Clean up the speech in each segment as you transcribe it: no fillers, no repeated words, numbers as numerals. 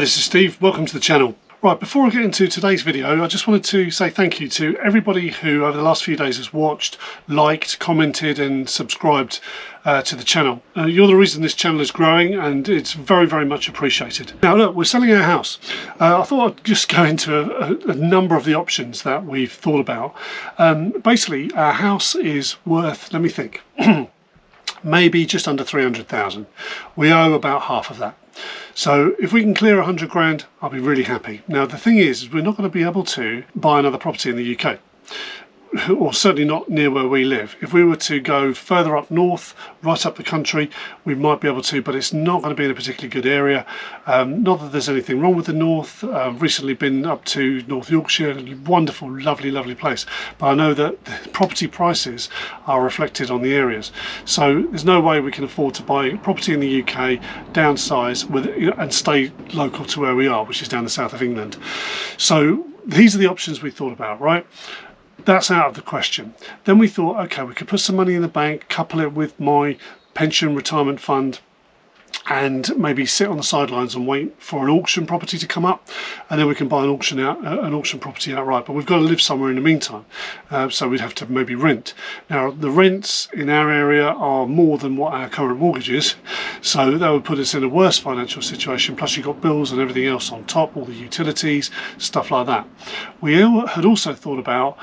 This is Steve, welcome to the channel. Right, before I get into today's video, I just wanted to say thank you to everybody who over the last few days has watched, liked, commented and subscribed to the channel. You're the reason this channel is growing and it's very, very much appreciated. Now look, we're selling our house. I thought I'd just go into a number of the options that we've thought about. Basically, our house is worth, let me think, maybe just under 300,000. We owe about half of that. So if we can clear 100 grand, I'll be really happy. Now the thing is, we're not going to be able to buy another property in the UK, or certainly not near where we live. If we were to go further up north, right up the country, we might be able to, but it's not going to be in a particularly good area. Not that there's anything wrong with the north. I've recently been up to North Yorkshire, a wonderful, lovely, lovely place. But I know that the property prices are reflected on the areas. So there's no way we can afford to buy property in the UK, downsize with, and stay local to where we are, which is down the south of England. So these are the options we thought about, right? That's out of the question. Then we thought, okay, we could put some money in the bank, couple it with my pension retirement fund, and maybe sit on the sidelines and wait for an auction property to come up, and then we can buy an auction property outright. But we've got to live somewhere in the meantime, so we'd have to maybe rent. Now the rents in our area are more than what our current mortgage is, so that would put us in a worse financial situation. Plus you've got bills and everything else on top, all the utilities, stuff like that. We had also thought about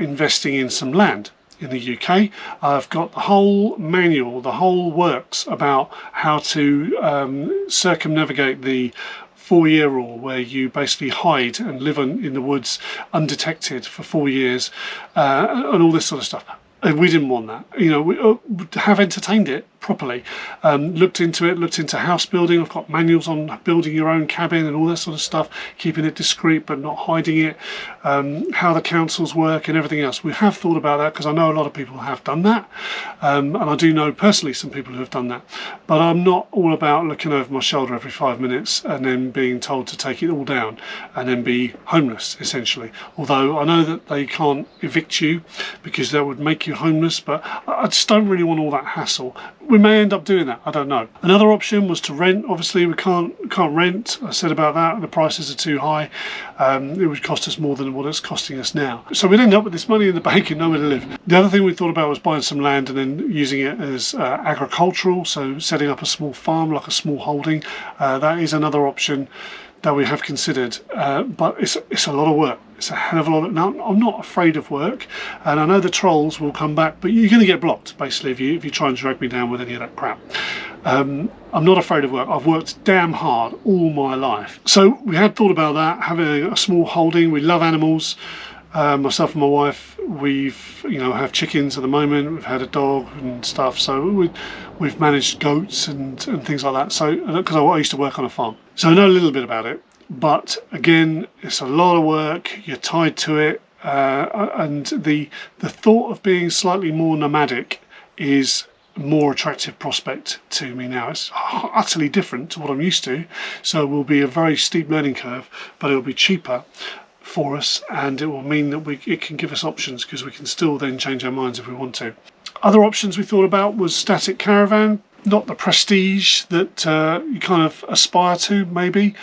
investing in some land in the UK. I've got the whole manual, the whole works about how to circumnavigate the 4-year rule, where you basically hide and live in the woods undetected for 4 years, and all this sort of stuff. We didn't want that. We have entertained it properly, looked into house building. I've got manuals on building your own cabin and all that sort of stuff, keeping it discreet but not hiding it, how the councils work and everything else. We have thought about that because I know a lot of people have done that, and I do know personally some people who have done that, but I'm not all about looking over my shoulder every 5 minutes and then being told to take it all down and then be homeless essentially. Although I know that they can't evict you because that would make you homeless, but I just don't really want all that hassle. We may end up doing that, I don't know. Another option was to rent. Obviously we can't rent. I said about that, the prices are too high. It would cost us more than what it's costing us now, so we'd end up with this money in the bank and nowhere to live. The other thing we thought about was buying some land and then using it as agricultural, so setting up a small farm, like a small holding. That is another option that we have considered, but it's a lot of work. It's a hell of a lot. Now I'm not afraid of work, and I know the trolls will come back, but you're going to get blocked basically if you try and drag me down with any of that crap. I'm not afraid of work. I've worked damn hard all my life. So we had thought about that, having a small holding. We love animals. Myself and my wife, we've have chickens at the moment. We've had a dog and stuff, so we've managed goats and things like that. So because I used to work on a farm, so I know a little bit about it. But again, it's a lot of work. You're tied to it, and the thought of being slightly more nomadic is a more attractive prospect to me now. It's utterly different to what I'm used to, so it will be a very steep learning curve, but it will be cheaper for us, and it will mean that it can give us options, because we can still then change our minds if we want to. Other options we thought about was static caravan. Not the prestige that you kind of aspire to maybe,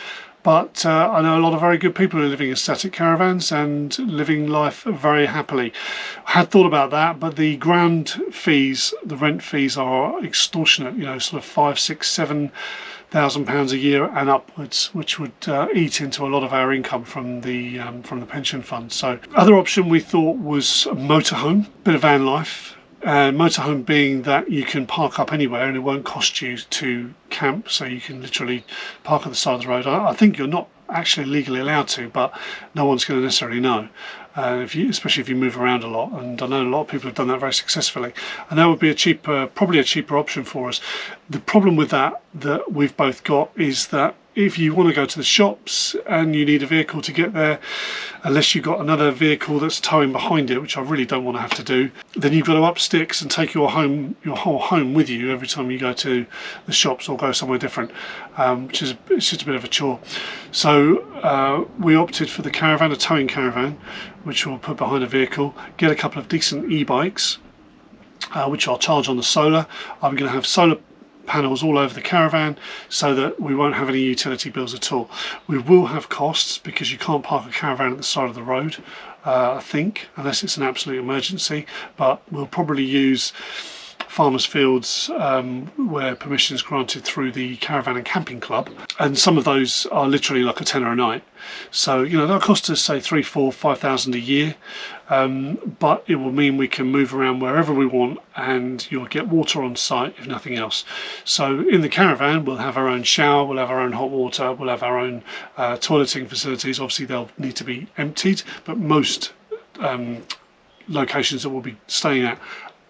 but I know a lot of very good people who are living in static caravans and living life very happily. I had thought about that, but the ground fees, the rent fees are extortionate, sort of £5,000, £6,000, £7,000 a year and upwards, which would eat into a lot of our income from the pension fund. So other option we thought was a motorhome, bit of van life. Motorhome being that you can park up anywhere and it won't cost you to camp, so you can literally park on the side of the road. I think you're not actually legally allowed to, but no one's going to necessarily know, especially if you move around a lot, and I know a lot of people have done that very successfully, and that would be probably a cheaper option for us. The problem with that we've both got is that if you want to go to the shops and you need a vehicle to get there, unless you've got another vehicle that's towing behind it, which I really don't want to have to do, then you've got to up sticks and take your whole home with you every time you go to the shops or go somewhere different, which is just a bit of a chore. So we opted for the Caravan, a towing caravan, which we'll put behind a vehicle, get a couple of decent e-bikes, which I'll charge on the solar. I'm going to have solar panels all over the caravan so that we won't have any utility bills at all. We will have costs because you can't park a caravan at the side of the road, I think, unless it's an absolute emergency, but we'll probably use farmers' fields where permission is granted through the Caravan and Camping Club, and some of those are literally like a tenner a night. So that'll cost us say 3, 4, 5,000 a year, but it will mean we can move around wherever we want, and you'll get water on site if nothing else. So in the caravan we'll have our own shower, we'll have our own hot water, we'll have our own toileting facilities. Obviously they'll need to be emptied, but most locations that we'll be staying at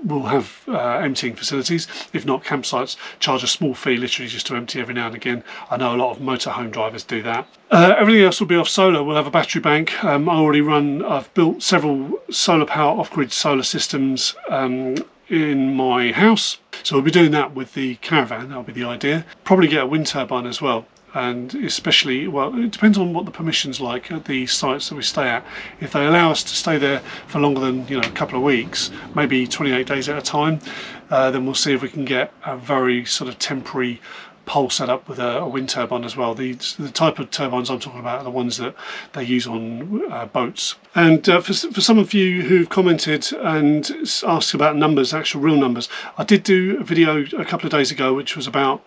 will have emptying facilities. If not, campsites charge a small fee literally just to empty every now and again. I know a lot of motorhome drivers do that. Everything else will be off solar. We'll have a battery bank. I've built several solar power off-grid solar systems in my house, so we'll be doing that with the caravan. That'll be the idea. Probably get a wind turbine as well, and especially, well, it depends on what the permission's like at the sites that we stay at. If they allow us to stay there for longer than a couple of weeks, maybe 28 days at a time, then we'll see if we can get a very sort of temporary pole set up with a wind turbine as well. The type of turbines I'm talking about are the ones that they use on boats. And for some of you who've commented and asked about numbers, actual real numbers, I did do a video a couple of days ago which was about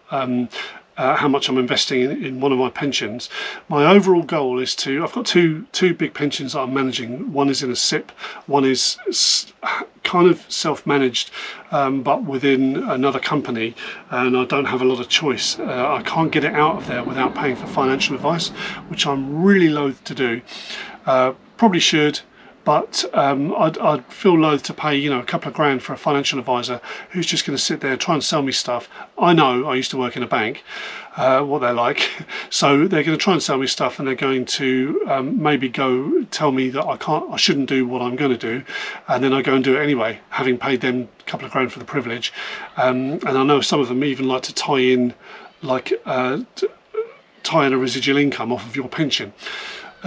how much I'm investing in one of my pensions. My overall goal is I've got two big pensions that I'm managing. One is in a SIP, one is kind of self-managed, but within another company, and I don't have a lot of choice. I can't get it out of there without paying for financial advice, which I'm really loath to do. Probably should, but I'd feel loath to pay a couple of grand for a financial advisor who's just going to sit there and try and sell me stuff. I know, I used to work in a bank, what they're like. So they're going to try and sell me stuff, and they're going to maybe go tell me that I shouldn't do what I'm going to do, and then I go and do it anyway, having paid them a couple of grand for the privilege. And I know some of them even like to tie in a residual income off of your pension.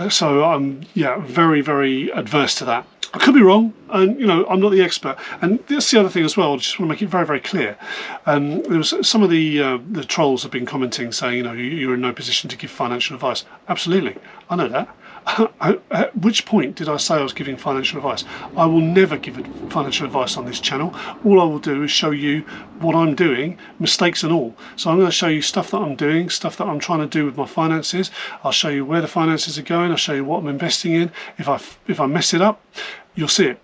So I'm very, very adverse to that. I could be wrong, and I'm not the expert. And that's the other thing as well. I just want to make it very, very clear. There was some of the trolls have been commenting saying you're in no position to give financial advice. Absolutely, I know that. At which point did I say I was giving financial advice? I will never give financial advice on this channel. All I will do is show you what I'm doing, mistakes and all. So I'm going to show you stuff that I'm doing, stuff that I'm trying to do with my finances. I'll show you where the finances are going. I'll show you what I'm investing in. If I mess it up, you'll see it.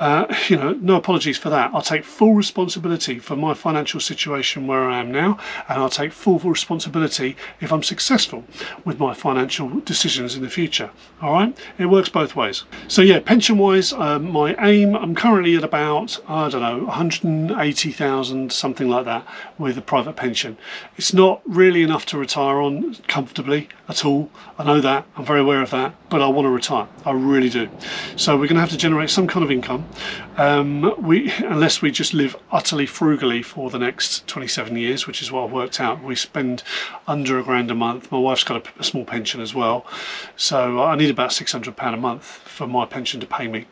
No apologies for that. I'll take full responsibility for my financial situation where I am now, and I'll take full responsibility if I'm successful with my financial decisions in the future. All right, it works both ways. So yeah, pension wise, my aim, I'm currently at about 180,000, something like that, with a private pension. It's not really enough to retire on comfortably at all. I know that, I'm very aware of that, but I want to retire, I really do. So we're going to have to generate some kind of income, unless we just live utterly frugally for the next 27 years, which is what I've worked out. We spend under £1 a month. My wife's got a small pension as well, so I need about £600 a month for my pension to pay me.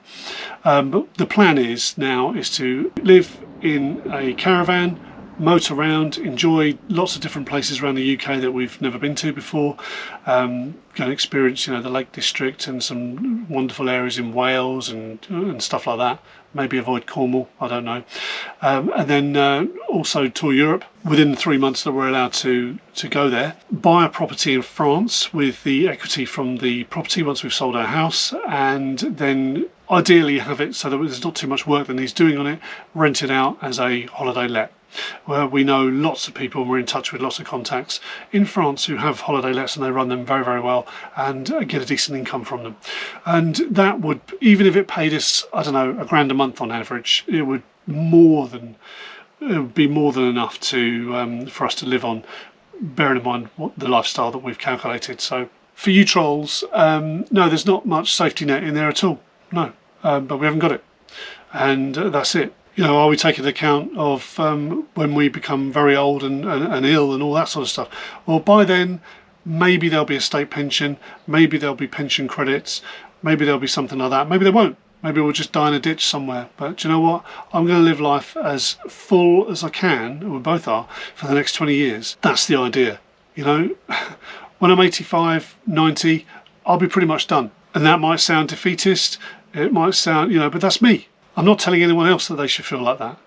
But the plan is to live in a caravan, motor around, enjoy lots of different places around the UK that we've never been to before, go and experience the Lake District and some wonderful areas in Wales and stuff like that. Maybe avoid Cornwall, I don't know. And then also tour Europe within the 3 months that we're allowed to go there. Buy a property in France with the equity from the property once we've sold our house, and then ideally have it so that there's not too much work that needs doing on it, rent it out as a holiday let. Where we know lots of people, and we're in touch with lots of contacts in France who have holiday lets, and they run them very, very well and get a decent income from them. And that would, even if it paid us, I don't know, £1 a month on average, it would be more than enough to for us to live on, bearing in mind what the lifestyle that we've calculated. So for you trolls, no, there's not much safety net in there at all. No, but we haven't got it, and that's it. Are we taking account of when we become very old and ill and all that sort of stuff? Well, by then, maybe there'll be a state pension, maybe there'll be pension credits, maybe there'll be something like that, maybe there won't. Maybe we'll just die in a ditch somewhere. But do you know what? I'm going to live life as full as I can, and we both are, for the next 20 years. That's the idea. You know, when I'm 85, 90, I'll be pretty much done. And that might sound defeatist. It might sound, you know, but that's me. I'm not telling anyone else that they should feel like that.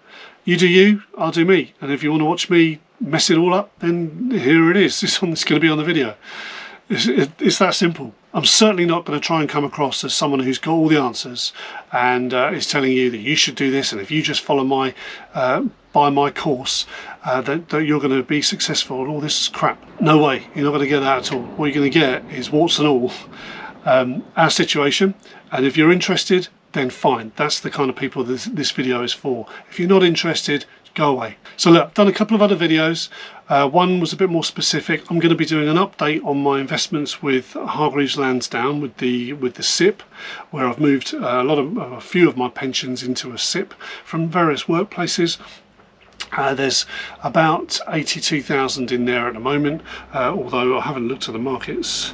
You do you, I'll do me. And if you want to watch me mess it all up, then here it is. It's going to be on the video. It's that simple. I'm certainly not going to try and come across as someone who's got all the answers and is telling you that you should do this, and if you just follow my buy my course that you're going to be successful and all this crap. No way, you're not going to get that at all. What you're going to get is warts and all our situation, and if you're interested, then fine. That's the kind of people this video is for. If you're not interested, go away. So look, I've done a couple of other videos. One was a bit more specific. I'm going to be doing an update on my investments with Hargreaves Lansdown with the SIP, where I've moved a few of my pensions into a SIP from various workplaces. There's about 82,000 in there at the moment, although I haven't looked at the markets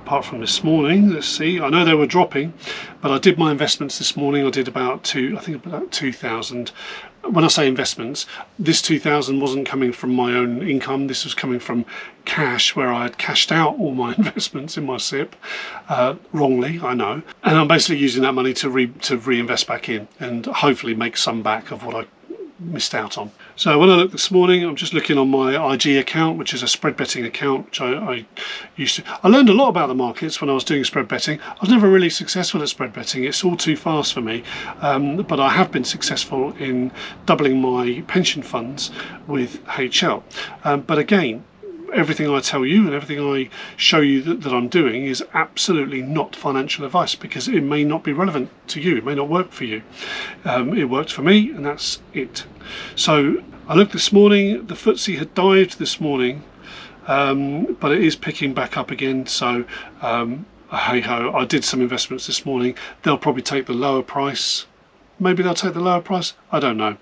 apart from this morning. Let's see, I know they were dropping, but I did my investments this morning. I did about 2,000. When I say investments, this 2,000 wasn't coming from my own income. This was coming from cash, where I had cashed out all my investments in my SIP wrongly, I know, and I'm basically using that money to reinvest back in and hopefully make some back of what I missed out on. So when I looked this morning, I'm just looking on my IG account, which is a spread betting account, which I used to. I learned a lot about the markets when I was doing spread betting. I was never really successful at spread betting. It's all too fast for me, but I have been successful in doubling my pension funds with HL. But again, everything I tell you and everything I show you that I'm doing is absolutely not financial advice, because it may not be relevant to you. It may not work for you. It worked for me, and that's it. So I looked this morning. The FTSE had dived this morning, but it is picking back up again. So hey ho, I did some investments this morning. They'll probably take the lower price. Maybe they'll take the lower price. I don't know.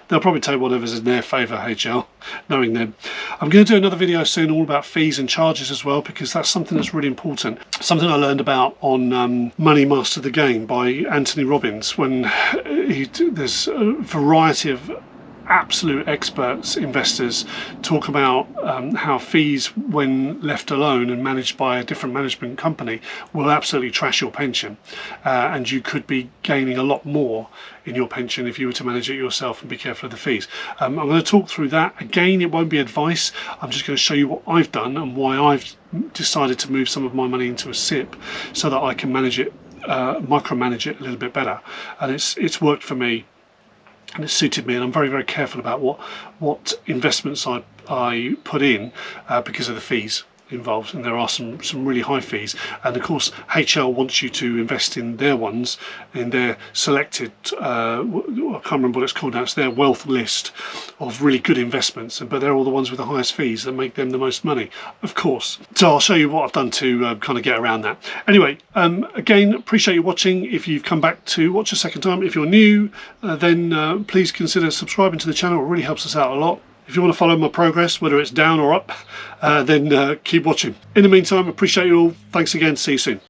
They'll probably take whatever's in their favour, HL, knowing them. I'm going to do another video soon all about fees and charges as well, because that's something that's really important. Something I learned about on Money Master the Game by Anthony Robbins, when there's a variety of absolute experts, investors, talk about how fees, when left alone and managed by a different management company, will absolutely trash your pension, and you could be gaining a lot more in your pension if you were to manage it yourself and be careful of the fees. I'm going to talk through that. Again, it won't be advice. I'm just going to show you what I've done and why I've decided to move some of my money into a SIP so that I can manage it, micromanage it a little bit better, and it's worked for me. And it suited me, and I'm very, very careful about what investments I put in because of the fees involved, and there are some really high fees. And of course HL wants you to invest in their ones, in their selected I can't remember what it's called now, it's their wealth list of really good investments, but they're all the ones with the highest fees that make them the most money, of course. So I'll show you what I've done to kind of get around that. Anyway, again, appreciate you watching. If you've come back to watch a second time, if you're new, then please consider subscribing to the channel. It really helps us out a lot. If you want to follow my progress, whether it's down or up, then keep watching. In the meantime, appreciate you all. Thanks again. See you soon.